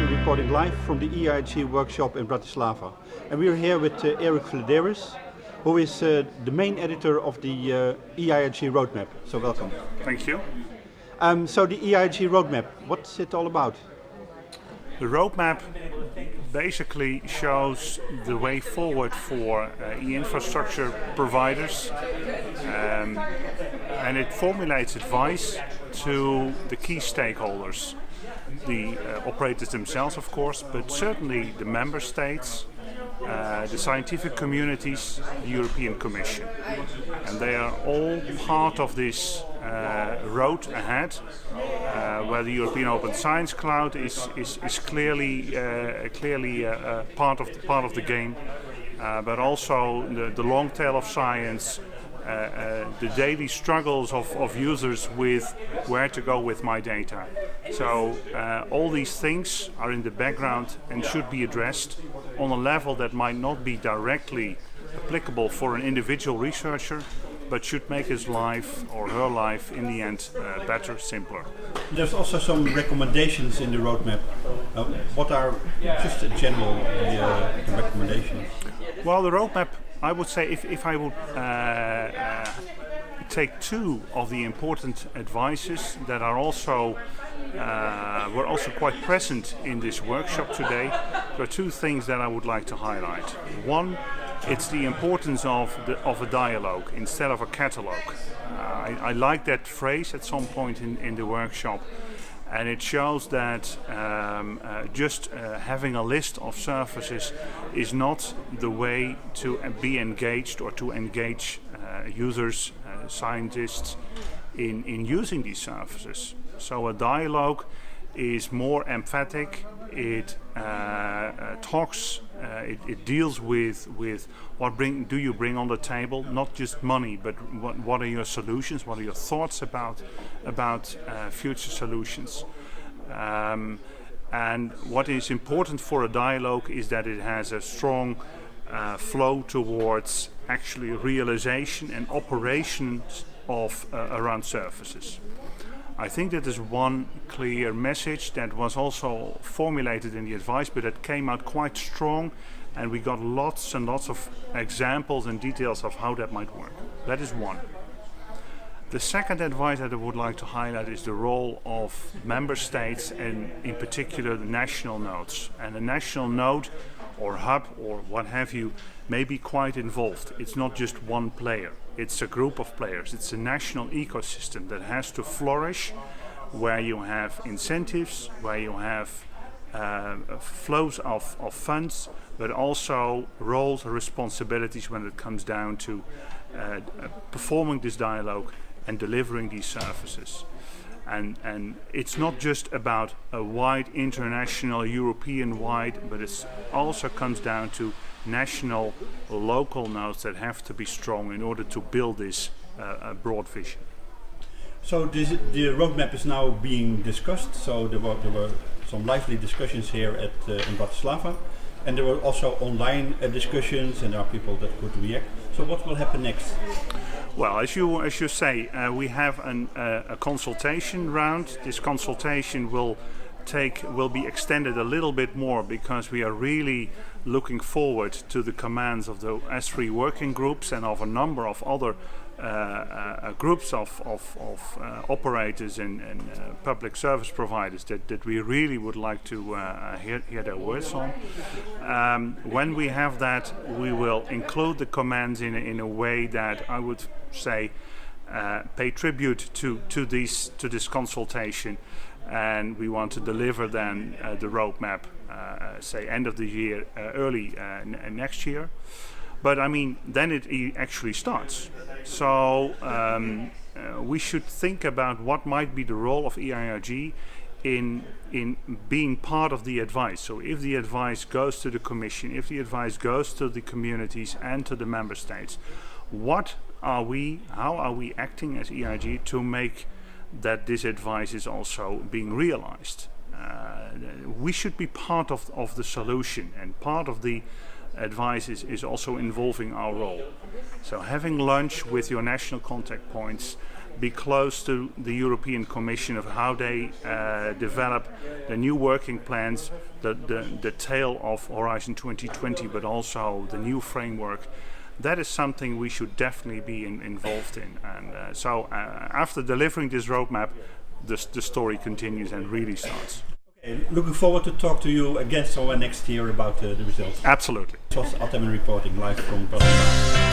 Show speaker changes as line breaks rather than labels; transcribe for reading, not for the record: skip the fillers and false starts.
reporting live from the e-IRG workshop in Bratislava. And we are here with Erik Fledderus, who is the main editor of the e-IRG roadmap. So welcome.
Thank you.
So the e-IRG roadmap, what's it all about?
The roadmap basically shows the way forward for e-infrastructure providers, and it formulates advice to the key stakeholders, the operators themselves of course, but certainly the member states, the scientific communities, the European Commission. And they are all part of this road ahead, where the European Open Science Cloud is clearly part of the game, but also the long tail of science, the daily struggles of users with where to go with my data. So all these things are in the background and should be addressed on a level that might not be directly applicable for an individual researcher, but should make his life or her life in the end better, simpler.
There's also some recommendations in the roadmap. What are just in general the recommendations?
Well, the roadmap, I would say, if I would take two of the important advices that are also were also quite present in this workshop today, there are two things that I would like to highlight. One, it's the importance of a dialogue instead of a catalogue. I like that phrase at some point in the workshop, and it shows that just having a list of services is not the way to be engaged or to engage users, scientists in using these services. So a dialogue is more emphatic. It talks. It deals with what do you bring on the table, not just money, but what are your solutions, what are your thoughts about future solutions. And what is important for a dialogue is that it has a strong flow towards actually realization and operations of around services. I think that is one clear message that was also formulated in the advice, but that came out quite strong, and we got lots and lots of examples and details of how that might work. That is one. The second advice that I would like to highlight is the role of member states, and in particular the national nodes. And the national node or hub or what have you may be quite involved. It's not just one player. It's a group of players. It's a national ecosystem that has to flourish, where you have incentives, where you have flows of funds, but also roles and responsibilities when it comes down to performing this dialogue and delivering these services. And it's not just about a wide international, European-wide, but it also comes down to national, local nodes that have to be strong in order to build this broad vision.
So the roadmap is now being discussed. So there were some lively discussions here in Bratislava, and there were also online discussions, and there are people that could react. So what will happen next?
Well, as you say, we have a consultation round. This consultation will be extended a little bit more, because we are really looking forward to the commands of the S3 working groups and of a number of other groups of operators and public service providers that we really would like to hear their words on. When we have that, we will include the commands in a way that I would say pay tribute to this consultation, and we want to deliver then the roadmap, say end of the year, early next year. But I mean, then it actually starts. So we should think about what might be the role of e-IRG in being part of the advice. So if the advice goes to the Commission, if the advice goes to the communities and to the member states, how are we acting as e-IRG to make that this advice is also being realized? We should be part of the solution, and part of the advice is also involving our role. So having lunch with your national contact points, be close to the European Commission of how they develop the new working plans, the tail of Horizon 2020, but also the new framework. That is something we should definitely be involved in. And so after delivering this roadmap, the story continues and really starts.
Okay, looking forward to talk to you again somewhere next year about the results.
Absolutely.
It was Atem reporting live from Brussels.